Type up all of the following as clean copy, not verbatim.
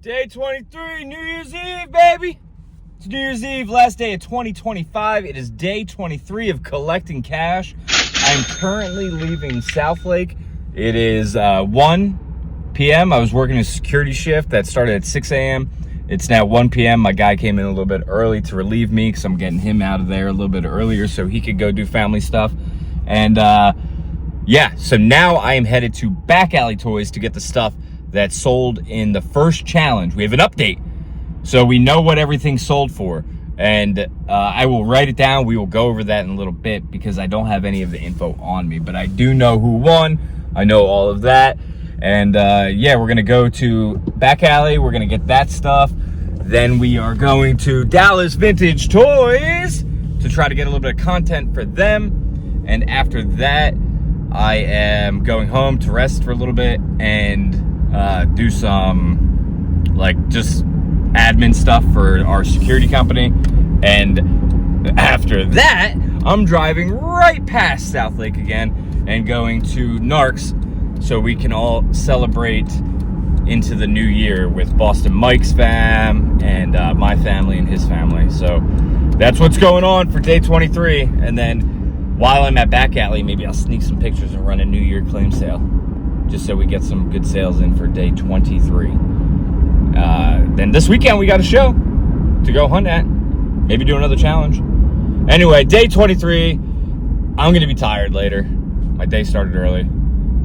Day 23, New Year's Eve, baby. It's New Year's Eve, last day of 2025. It is day 23 of collecting cash. I'm currently leaving Southlake. It is 1 p.m. I was working a security shift that started at 6 a.m. It's now 1 p.m. My guy came in a little bit early to relieve me because I'm getting him out of there a little bit earlier so he could go do family stuff. And yeah, so now I am headed to Back Alley Toys to get the stuff that sold in the first challenge. We have an update, so we know what everything sold for. And I will write it down. We will go over that in a little bit because I don't have any of the info on me, but I do know who won. I know all of that. And yeah, we're gonna go to Back Alley. We're gonna get that stuff. Then we are going to Dallas Vintage Toys to try to get a little bit of content for them. And after that, I am going home to rest for a little bit and do some just admin stuff for our security company. And after that, I'm driving right past Southlake again and going to Narcs so we can all celebrate into the new year with Boston Mike's fam and my family and his family. So that's what's going on for day 23. And then while I'm at Back Alley, maybe I'll sneak some pictures and run a New Year claim sale, just so we get some good sales in for day 23. Then this weekend we got a show to go hunt at. Maybe do another challenge. Anyway, day 23. I'm going to be tired later. My day started early.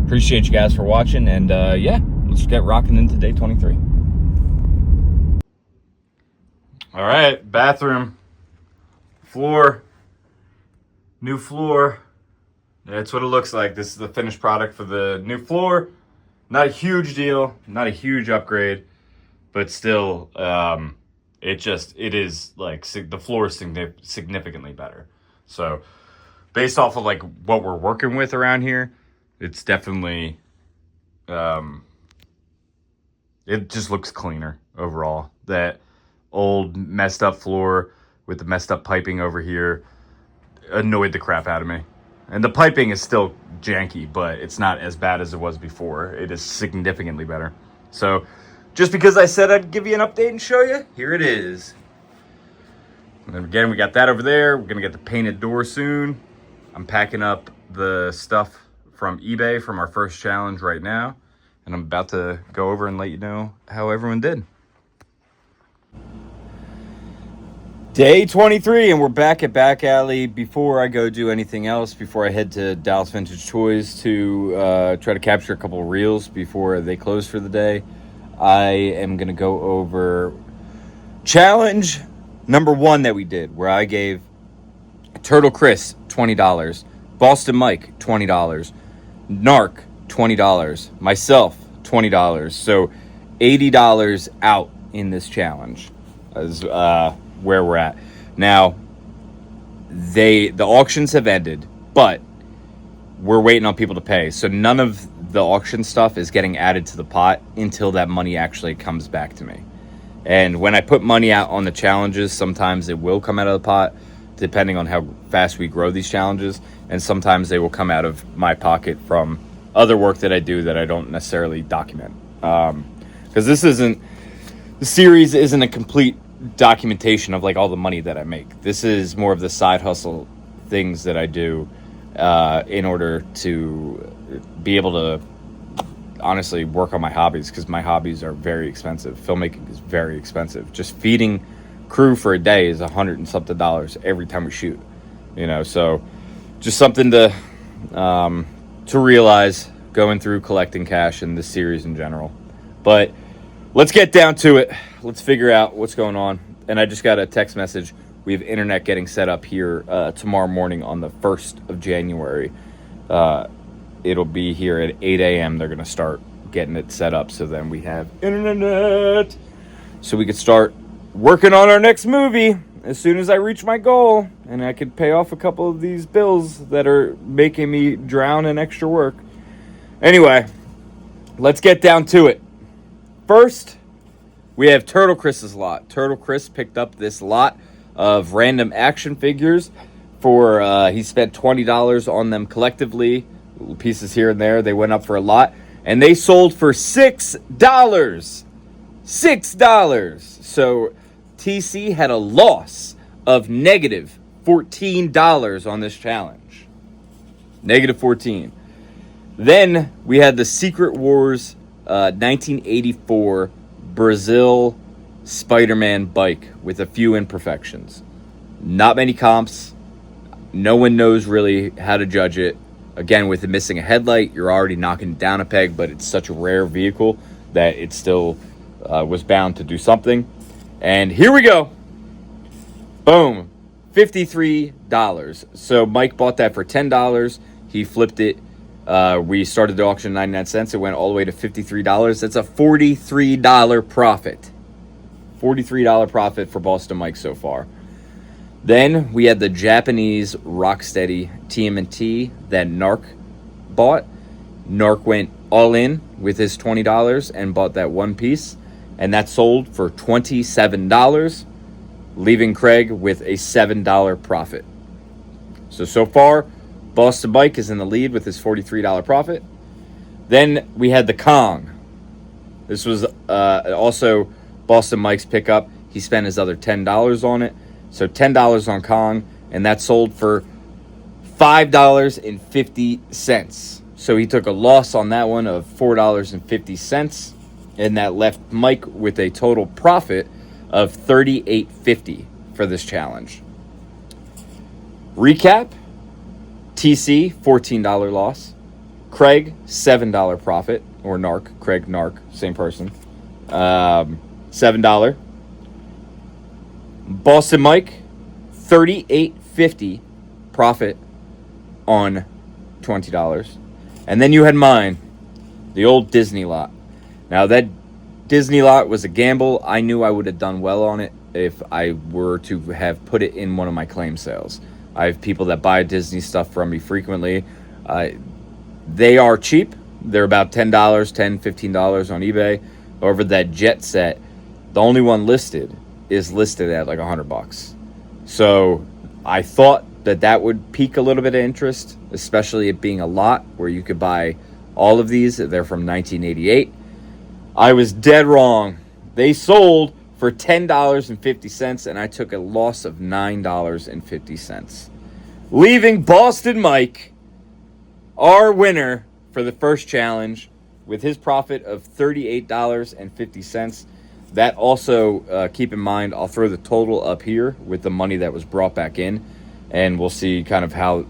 Appreciate you guys for watching. And yeah, let's get rocking into day 23. All right, bathroom. Floor. New floor. That's what it looks like. This is the finished product for the new floor. Not a huge deal, not a huge upgrade, but still, it is like the floor is significantly better. So based off of like what we're working with around here, it's definitely, it just looks cleaner overall. That old messed up floor with the messed up piping over here annoyed the crap out of me. And the piping is still janky, but it's not as bad as it was before. It is significantly better. So just because I said I'd give you an update and show you, here it is. And then again, we got that over there. We're going to get the painted door soon. I'm packing up the stuff from eBay from our first challenge right now. And I'm about to go over and let you know how everyone did. Day 23, and we're back at Back Alley. Before I go do anything else, before I head to Dallas Vintage Toys to try to capture a couple of reels before they close for the day, I am going to go over challenge number 1 that we did, where I gave Turtle Chris $20, Boston Mike $20, Narc $20, myself $20. So $80 out in this challenge as where we're at now. The auctions have ended, but we're waiting on people to pay, so none of the auction stuff is getting added to the pot until that money actually comes back to me. And when I put money out on the challenges, sometimes it will come out of the pot depending on how fast we grow these challenges, and sometimes they will come out of my pocket from other work that I do that I don't necessarily document, because the series isn't a complete documentation of like all the money that I make. This is more of the side hustle things that I do in order to be able to honestly work on my hobbies, because my hobbies are very expensive. Filmmaking is very expensive. Just feeding crew for a day is $100 and something every time we shoot, so just something to realize going through collecting cash in this series in general. But let's get down to it. Let's figure out what's going on. And I just got a text message. We have internet getting set up here tomorrow morning on the 1st of January. It'll be here at 8 a.m. They're going to start getting it set up. So then we have internet. So we could start working on our next movie as soon as I reach my goal. And I could pay off a couple of these bills that are making me drown in extra work. Anyway, let's get down to it. First, we have Turtle Chris's lot. Turtle Chris picked up this lot of random action figures for, he spent $20 on them collectively, little pieces here and there. They went up for a lot, and they sold for $6. $6. So TC had a loss of negative $14 on this challenge. Negative 14. Then we had the Secret Wars 1984 Brazil Spider-Man bike with a few imperfections. Not many comps. No one knows really how to judge it. Again, with it missing a headlight, you're already knocking it down a peg, but it's such a rare vehicle that it still was bound to do something. And here we go. Boom. $53. So Mike bought that for $10. He flipped it. We started the auction 99 cents. It went all the way to $53. That's a $43 profit. $43 profit for Boston Mike so far. Then we had the Japanese Rocksteady TMNT that Narc bought. Narc went all in with his $20 and bought that one piece. And that sold for $27, leaving Craig with a $7 profit. So far, Boston Mike is in the lead with his $43 profit. Then we had the Kong. This was also Boston Mike's pickup. He spent his other $10 on it. So $10 on Kong, and that sold for $5.50. So he took a loss on that one of $4.50, and that left Mike with a total profit of $38.50 for this challenge. Recap: TC, $14 loss. Craig, $7 profit, or Narc. Craig, Narc, same person. $7. Boston Mike, $38.50 profit on $20. And then you had mine, the old Disney lot. Now, that Disney lot was a gamble. I knew I would have done well on it if I were to have put it in one of my claim sales. I have people that buy Disney stuff from me frequently. They are cheap. They're about $10, $10, $15 on eBay. However, that jet set, the only one listed, is listed at like $100. So I thought that would pique a little bit of interest, especially it being a lot where you could buy all of these. They're from 1988. I was dead wrong. They sold for $10.50, and I took a loss of $9.50, leaving Boston Mike, our winner for the first challenge, with his profit of $38.50. That also, keep in mind, I'll throw the total up here with the money that was brought back in, and we'll see kind of how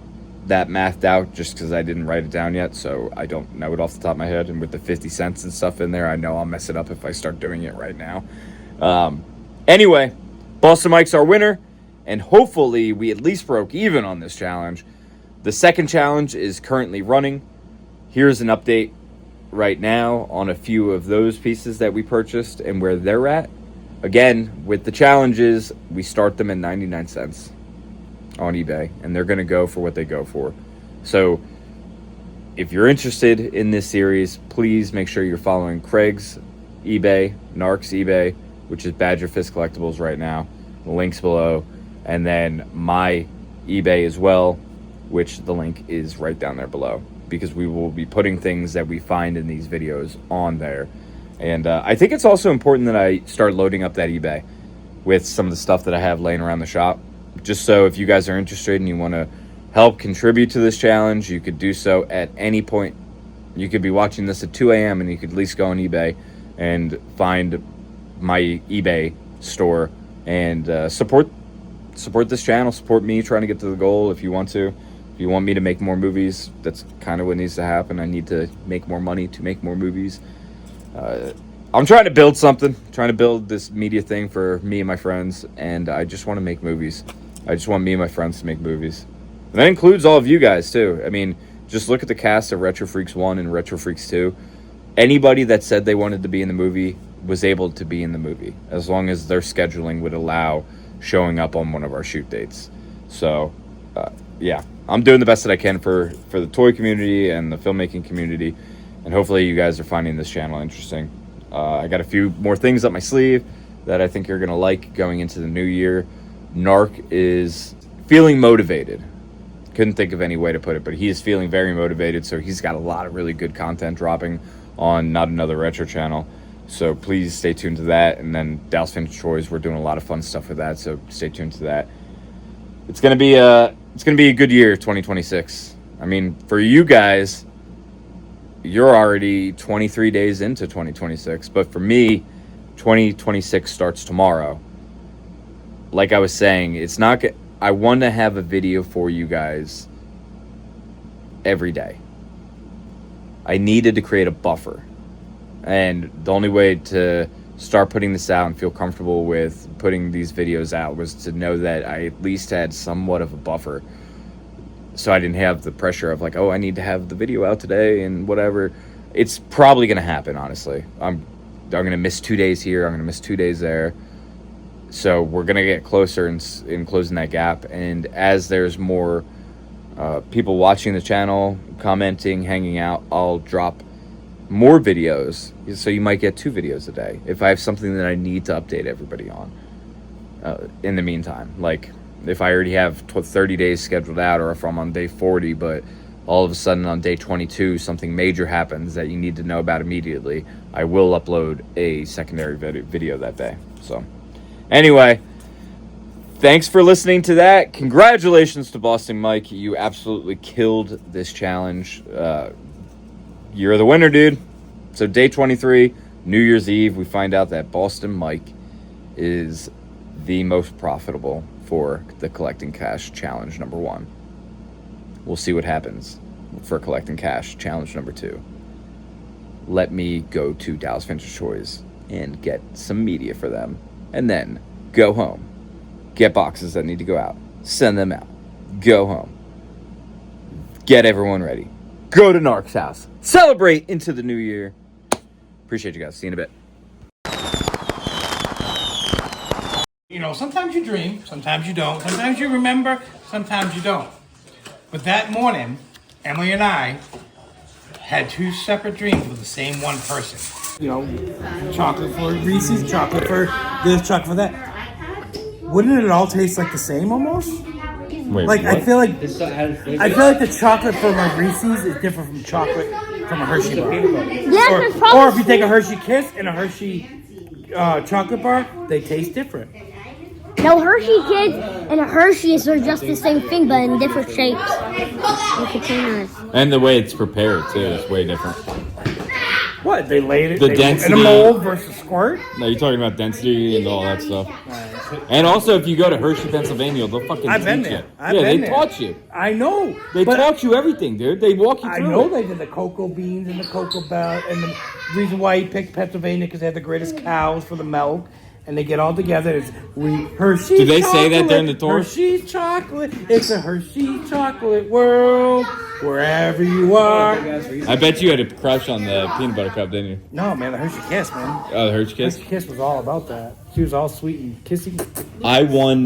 that mathed out, just because I didn't write it down yet, so I don't know it off the top of my head. And with the 50 cents and stuff in there, I know I'll mess it up if I start doing it right now. Anyway, Boston Mike's our winner, and hopefully we at least broke even on this challenge. The second challenge is currently running. Here's an update right now on a few of those pieces that we purchased and where they're at. Again, with the challenges, we start them at 99 cents on eBay, and they're going to go for what they go for. So if you're interested in this series, please make sure you're following Craig's eBay, Narc's eBay, which is Badger Fist Collectibles right now. The link's below. And then my eBay as well, which the link is right down there below, because we will be putting things that we find in these videos on there. And I think it's also important that I start loading up that eBay with some of the stuff that I have laying around the shop, just so if you guys are interested and you want to help contribute to this challenge, you could do so at any point. You could be watching this at 2 a.m. and you could at least go on eBay and find my eBay store and support this channel, support me trying to get to the goal if you want to. If you want me to make more movies, that's kind of what needs to happen. I need to make more money to make more movies. I'm trying to build something, trying to build this media thing for me and my friends, and I just want to make movies. I just want me and my friends to make movies. And that includes all of you guys, too. I mean, just look at the cast of Retro Freaks 1 and Retro Freaks 2. Anybody that said they wanted to be in the movie was able to be in the movie, as long as their scheduling would allow showing up on one of our shoot dates. So, yeah, I'm doing the best that I can for the toy community and the filmmaking community, and hopefully you guys are finding this channel interesting. I got a few more things up my sleeve that I think you're going to like going into the new year. Narc is feeling motivated. Couldn't think of any way to put it, but he is feeling very motivated, so he's got a lot of really good content dropping on Not Another Retro channel. So please stay tuned to that. And then Dallas Vintage Toys, we're doing a lot of fun stuff with that. So stay tuned to that. It's gonna be a good year, 2026. I mean, for you guys, you're already 23 days into 2026, but for me, 2026 starts tomorrow. Like I was saying, it's not. I want to have a video for you guys every day. I needed to create a buffer, and the only way to start putting this out and feel comfortable with putting these videos out was to know that I at least had somewhat of a buffer, so I didn't have the pressure of like, oh, I need to have the video out today and whatever. It's probably gonna happen, honestly. I'm gonna miss 2 days here, I'm gonna miss 2 days there, so we're gonna get closer in closing that gap. And as there's more people watching the channel, commenting, hanging out, I'll drop more videos, so you might get 2 videos a day if I have something that I need to update everybody on in the meantime. Like if I already have 30 days scheduled out, or if I'm on day 40 but all of a sudden on day 22 something major happens that you need to know about immediately, I will upload a secondary video that day. So anyway, thanks for listening to that. Congratulations to Boston Mike. You absolutely killed this challenge. You're the winner, dude. So day 23, New Year's Eve, we find out that Boston Mike is the most profitable for the Collecting Cash Challenge number 1. We'll see what happens for Collecting Cash Challenge number 2. Let me go to Dallas Vintage Toys and get some media for them, and then go home, get boxes that need to go out, send them out, go home, get everyone ready, go to Narc's house, celebrate into the new year. Appreciate you guys. See you in a bit. You know, sometimes you dream, sometimes you don't, sometimes you remember, sometimes you don't. But that morning, Emily and I had 2 separate dreams with the same one person. You know, chocolate for Reese's, chocolate for this, chocolate for that. Wouldn't it all taste like the same almost? Wait, like what? I feel like the chocolate from a Reese's is different from chocolate from a Hershey bar. Yes, or if you take a Hershey Kiss and a Hershey chocolate bar, they taste different. No, Hershey Kids and Hershey's are just the same thing, but in different shapes and containers. And the way it's prepared too is way different. What? They laid it The density in a mold versus squirt? No, you're talking about density and all that stuff. And also, if you go to Hershey, Pennsylvania, they'll fucking I've been teach there. you. I've been they there. taught you. I know. They taught you everything, dude. They walk you through I know it. they did the cocoa beans and the cocoa belt, and the reason why he picked Pennsylvania because they had the greatest cows for the milk. And they get all together. It's Hershey's. Do they chocolate, say that during the tour? Hershey's chocolate. It's a Hershey's chocolate world. Wherever you are. I bet you had a crush on the peanut butter cup, didn't you? No, man, the Hershey Kiss, man. Oh, the Hershey Kiss? Hershey Kiss was all about that. She was all sweet and kissy. I won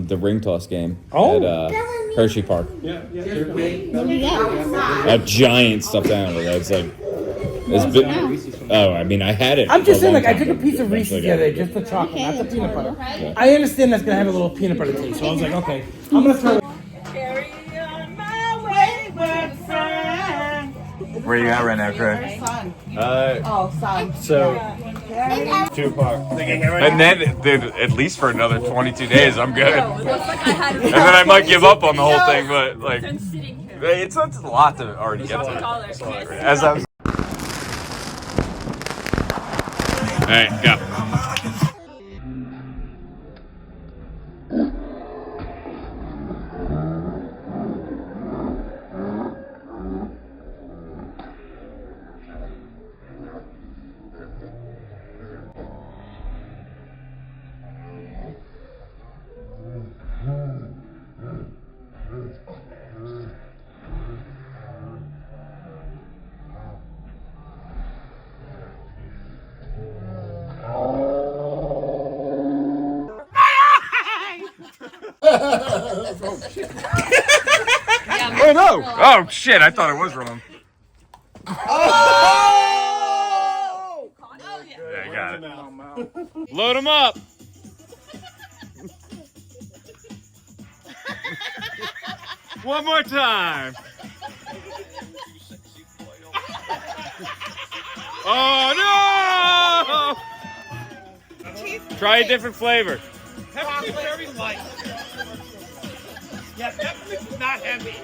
the ring toss game at Hershey Park. A giant stuffed animal. That's like, I mean, I had it. I'm just saying, like, I time, took a piece of Reese's the other day, just the chocolate, not the peanut butter. Yeah. I understand that's gonna have a little peanut butter taste, so I was like, okay, I'm gonna throw it. Carry on my wayward friend. Where you at right now, Craig? Son. So, 2 o'clock. And then, dude, at least for another 22 days, I'm good. And then I might give up on the whole thing, but, like, it's a lot to already get to. As I was... All right, go. Oh no! Oh shit! I thought it was wrong. Oh! Yeah, I got it. Load them up. One more time. Oh no! Try a different flavor. Peppermint very light. Yeah, peppermint's not heavy.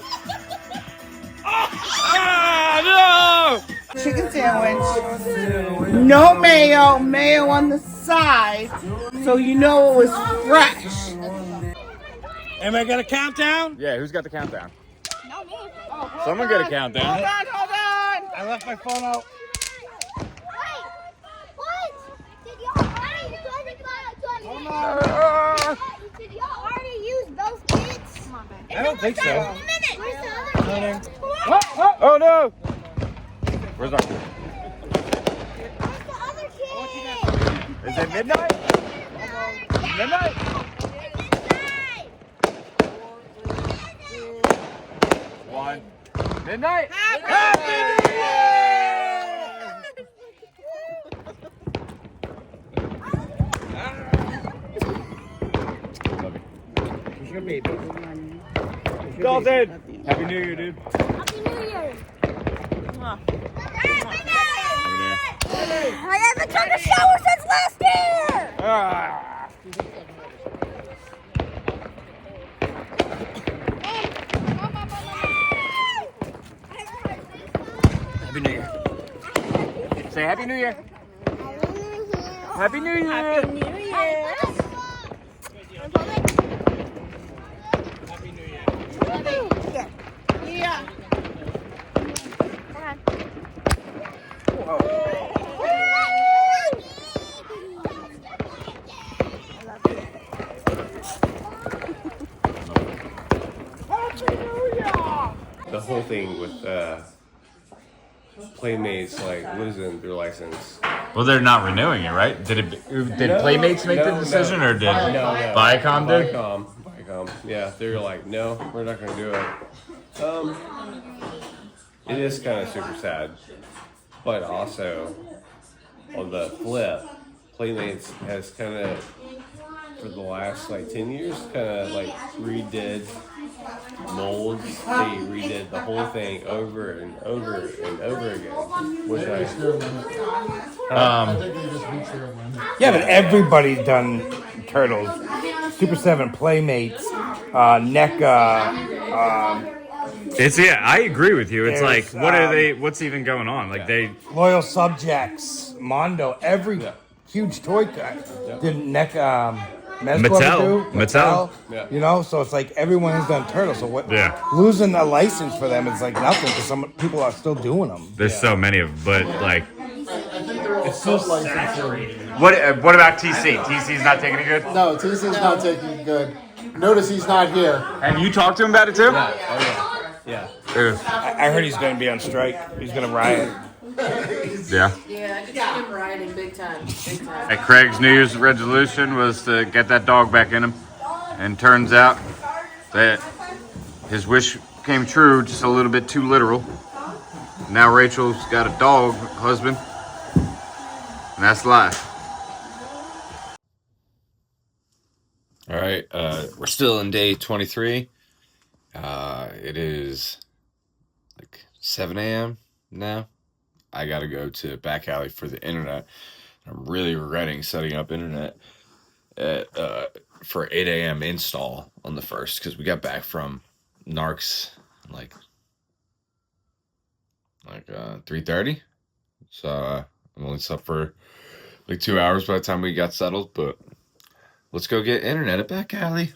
Ah, no! Chicken sandwich. No mayo, mayo on the side, so you know it was fresh. Am I gonna count down? Yeah, who's got the countdown? Not me. Someone get a countdown. Hold on. I left my phone out. Wait, what? Did y'all already Did y'all already use both kits? Come on, babe. I don't think so. Where's the other kid? Oh no! Where's our? Where's the other kid? Is it midnight? Midnight? One. Midnight? Happy New Year! Love you. Dalton! Happy New Year, dude. Happy New Year. Happy New Year. I haven't took a shower since last year. Ah. Happy New Year. Say Happy New Year. Happy New Year. Happy New Year. Yeah. The whole thing with Playmates like losing their license. Well, they're not renewing it, right? Did Playmates make the decision, or did Viacom do? Viacom. Yeah, they're like, no, we're not gonna do it. It is kind of super sad, but also on the flip, Playmates has kind of for the last like 10 years kind of like redid molds. They redid the whole thing over and over and over again, which Yeah, but everybody's done Turtles. Super 7 Playmates, NECA, It's I agree with you. It's There's, like, what are they? What's even going on? Like Loyal Subjects, Mondo, every huge toy did NECA. Mattel. Yeah. You know, so it's like everyone has done Turtles. So what? Yeah. Losing a license for them is like nothing because some people are still doing them. There's so many of them, but like, It's so saturated. what about TC? TC's not taking it good. No, TC's not taking it good. Notice he's not here. Have you talked to him about it too? yeah. I heard he's going to be on strike. He's going to riot. Yeah. Yeah, I could see him riding big time. Big time. Craig's New Year's resolution was to get that dog back in him, and turns out that his wish came true, just a little bit too literal. Now Rachel's got a dog husband, and that's life. All right, we're still in day 23. It is like 7 a.m. now. I gotta go to back alley for the internet. I'm really regretting setting up internet at for 8 a.m. install on the 1st because we got back from Narcs like 3:30. So I'm only slept for like 2 hours by the time we got settled, but let's go get internet at back alley.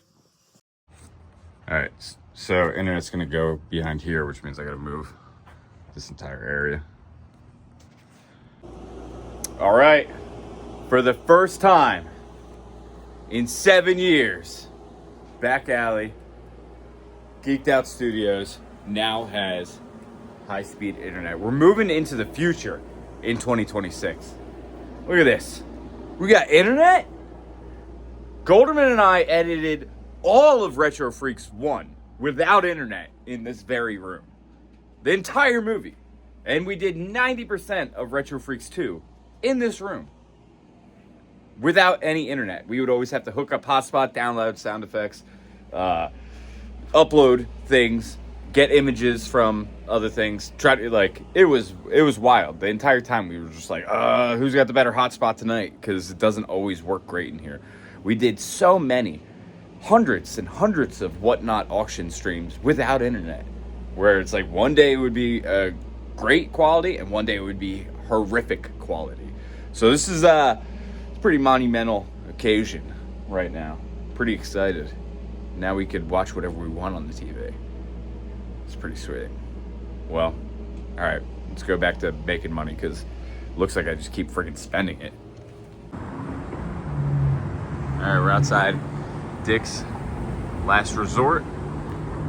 All right, so internet's gonna go behind here, which means I gotta move this entire area. All right, for the first time in 7 years, Back Alley Geeked Out Studios now has high-speed internet. We're moving into the future in 2026. Look at this. We got internet? Golderman and I edited all of Retro Freaks 1 without internet in this very room. The entire movie. And we did 90% of Retro Freaks 2 in this room without any internet. We would always have to hook up hotspot, download sound effects, upload things, get images from other things. Try to, like, it was wild. The entire time we were just like, who's got the better hotspot tonight? Because it doesn't always work great in here. We did so many, hundreds and hundreds of Whatnot auction streams without internet, where it's like one day it would be great quality and one day it would be horrific quality. So this is a pretty monumental occasion right now. Pretty excited. Now we could watch whatever we want on the TV. It's pretty sweet. Well, all right, let's go back to making money because it looks like I just keep freaking spending it. All right, we're outside Dick's Last Resort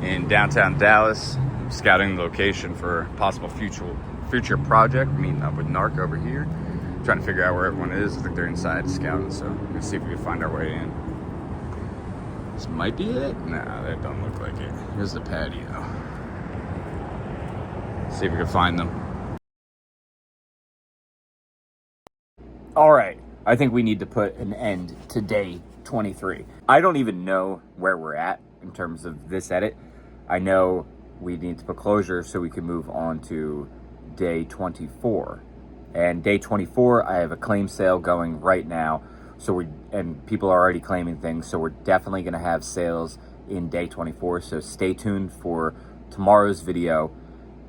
in downtown Dallas. I'm scouting the location for a possible future project. Meeting up with Narc over here, trying to figure out where everyone is. I think they're inside scouting, so let's see if we can find our way in. This might be it. Nah, that don't look like it. Here's the patio. See if we can find them. All right, I think we need to put an end to day 23. I don't even know where we're at in terms of this edit. I know we need to put closure so we can move on to day 24. And day 24, I have a claim sale going right now. And people are already claiming things, so we're definitely going to have sales in day 24. So stay tuned for tomorrow's video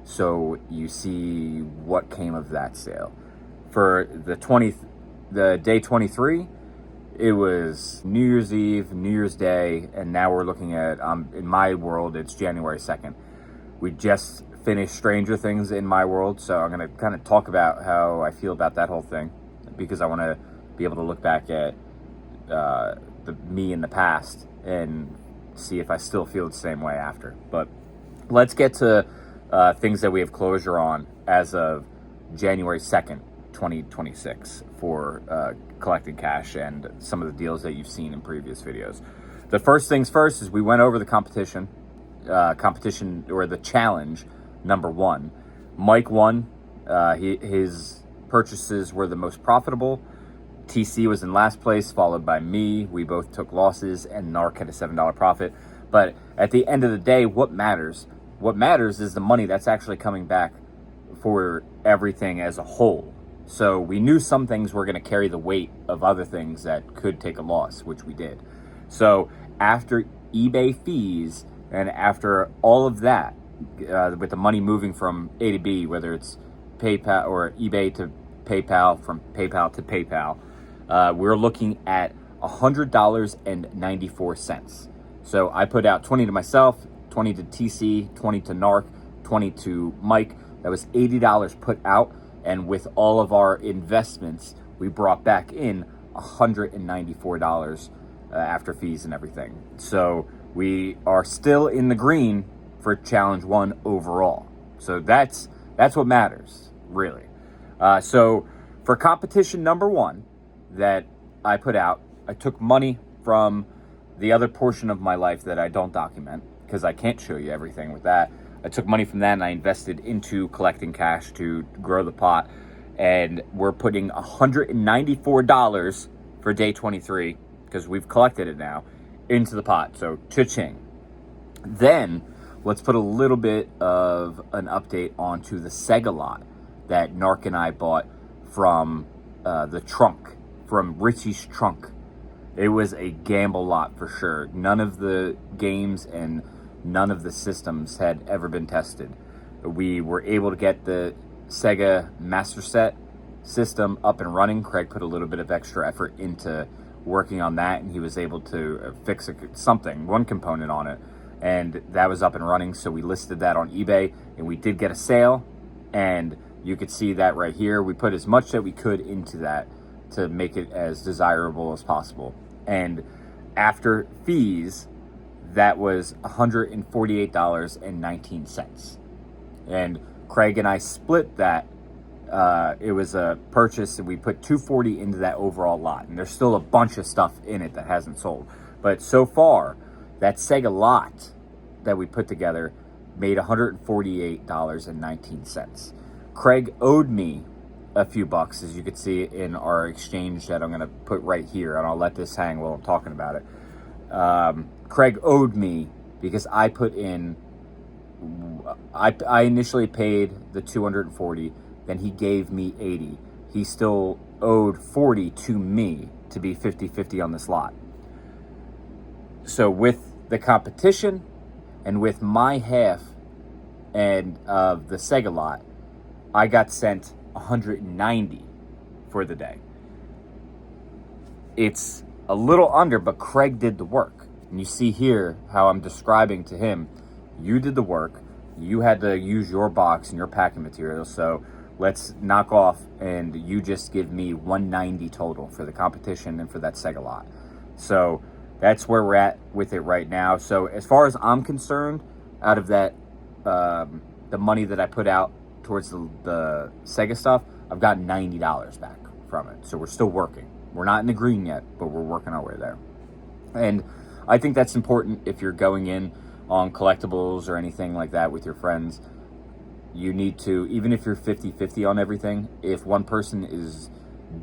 so you see what came of that sale. For the day 23, it was New Year's Eve, New Year's Day, and now we're looking at, in my world, it's January 2nd. We just finished Stranger Things in my world, so I'm going to kind of talk about how I feel about that whole thing, because I want to be able to look back at me in the past and see if I still feel the same way after. But let's get to things that we have closure on as of January 2nd, 2026 for collecting cash and some of the deals that you've seen in previous videos. The first things first is we went over the competition or the challenge number 1. Mike won. His purchases were the most profitable. TC was in last place, followed by me. We both took losses, and Narc had a $7 profit. But at the end of the day, what matters? What matters is the money that's actually coming back for everything as a whole. So we knew some things were going to carry the weight of other things that could take a loss, which we did. So after eBay fees and after all of that, with the money moving from A to B, whether it's PayPal or eBay to PayPal, from PayPal to PayPal, we're looking at $100.94. So I put out 20 to myself, 20 to TC, 20 to Narc, 20 to Mike. That was $80 put out. And with all of our investments, we brought back in $194 after fees and everything. So we are still in the green for challenge 1 overall. So that's what matters, really. So for competition number 1 that I put out, I took money from the other portion of my life that I don't document because I can't show you everything with that. I took money from that and I invested into collecting cash to grow the pot. And we're putting $194 for day 23, because we've collected it now, into the pot. So cha-ching. Then let's put a little bit of an update onto the Sega lot that Narc and I bought from the trunk, from Richie's trunk. It was a gamble lot for sure. None of the games and none of the systems had ever been tested. We were able to get the Sega Master System up and running. Craig put a little bit of extra effort into working on that, and he was able to fix one component on it, and that was up and running. So we listed that on eBay, and we did get a sale, and you could see that right here. We put as much that we could into that to make it as desirable as possible. And after fees, that was $148.19. And Craig and I split that. It was a purchase, and we put $240 into that overall lot. And there's still a bunch of stuff in it that hasn't sold. But so far, that Sega lot that we put together made $148.19. Craig owed me a few bucks, as you could see in our exchange that I'm going to put right here, and I'll let this hang while I'm talking about it. Craig owed me because I put in I initially paid the 240, then he gave me 80. He still owed 40 to me to be 50-50 on this lot. So with the competition and with my half and of the Sega lot, I got sent 190 for the day. It's a little under, but Craig did the work. And you see here how I'm describing to him, you did the work, you had to use your box and your packing materials, so let's knock off and you just give me 190 total for the competition and for that Sega lot. So that's where we're at with it right now. So as far as I'm concerned, out of that, the money that I put out towards the Sega stuff, I've got $90 back from it. So we're still working. We're not in the green yet, but we're working our way there. And I think that's important if you're going in on collectibles or anything like that with your friends. You need to, even if you're 50-50 on everything, if one person is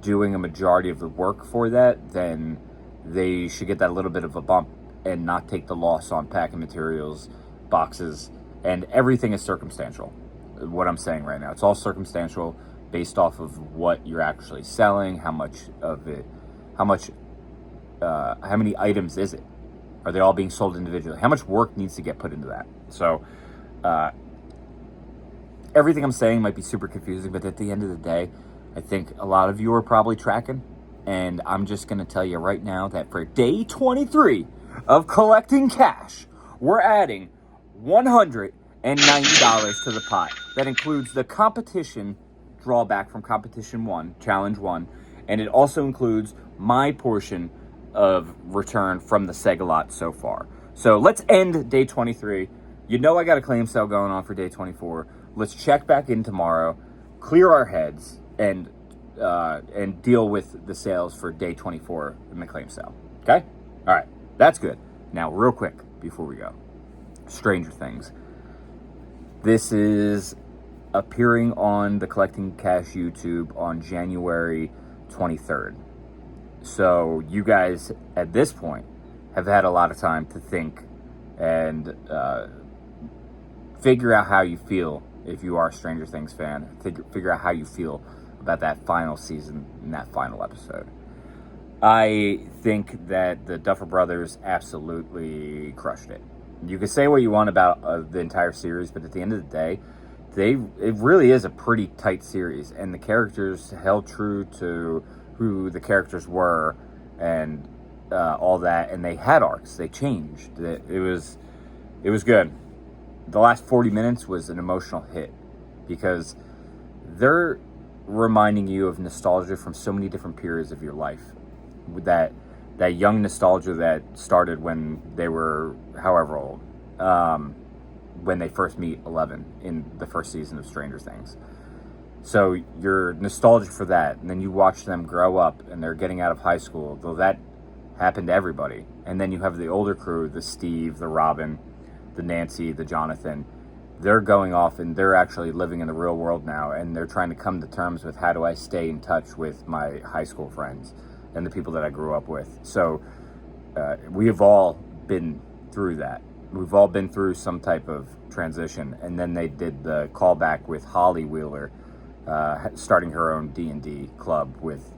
doing a majority of the work for that, then they should get that little bit of a bump and not take the loss on packing materials, boxes, and everything is circumstantial. What I'm saying right now, it's all circumstantial based off of what you're actually selling, how much of it, how many items is it? Are they all being sold individually? How much work needs to get put into that? So everything I'm saying might be super confusing, but at the end of the day, I think a lot of you are probably tracking. And I'm just going to tell you right now that for day 23 of Collecting Cash, we're adding $190 to the pot. That includes the competition drawback from competition 1, challenge 1, and it also includes my portion of return from the Sega lot so far. So let's end day 23. You know I got a claim sale going on for day 24. Let's check back in tomorrow, clear our heads, and deal with the sales for day 24 in the claim sale. Okay? All right. That's good. Now, real quick before we go. Stranger Things. This is appearing on the Collecting Cash YouTube on January 23rd. So you guys, at this point, have had a lot of time to think and figure out how you feel if you are a Stranger Things fan. Figure out how you feel about that final season and that final episode. I think that the Duffer Brothers absolutely crushed it. You can say what you want about the entire series, but at the end of the day, it really is a pretty tight series, and the characters held true to who the characters were and all that, and they had arcs. They changed. It was good. The last 40 minutes was an emotional hit because they're reminding you of nostalgia from so many different periods of your life. With that young nostalgia that started when they were however old, when they first meet Eleven in the first season of Stranger Things. So you're nostalgic for that, and then you watch them grow up and they're getting out of high school, though that happened to everybody. And then you have the older crew, the Steve, the Robin, the Nancy, the Jonathan. They're going off and they're actually living in the real world now, and they're trying to come to terms with how do I stay in touch with my high school friends and the people that I grew up with. So we have all been through that. We've all been through some type of transition. And then they did the callback with Holly Wheeler starting her own D&D club with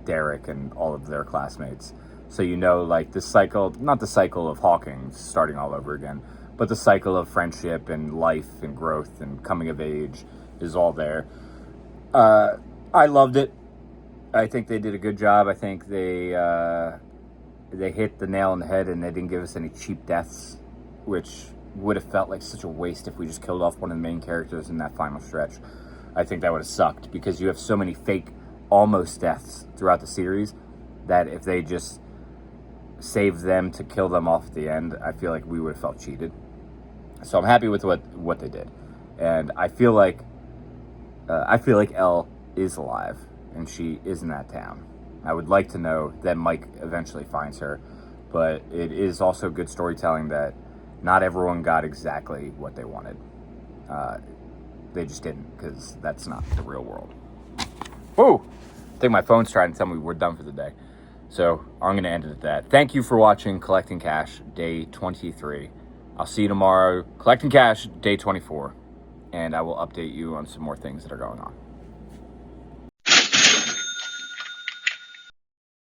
Derek and all of their classmates. So you know, like the cycle, not the cycle of Hawking starting all over again, but the cycle of friendship and life and growth and coming of age is all there. I loved it. I think they did a good job. I think they hit the nail on the head, and they didn't give us any cheap deaths, which would have felt like such a waste if we just killed off one of the main characters in that final stretch. I think that would have sucked because you have so many fake almost deaths throughout the series that if they just saved them to kill them off at the end, I feel like we would have felt cheated. So I'm happy with what they did, and I feel like Elle is alive and she is in that town. I would like to know that Mike eventually finds her, but it is also good storytelling that not everyone got exactly what they wanted. They just didn't, because that's not the real world. Whoa! I think my phone's trying to tell me we're done for the day. So I'm going to end it at that. Thank you for watching Collecting Cash, day 23. I'll see you tomorrow. Collecting Cash, day 24. And I will update you on some more things that are going on.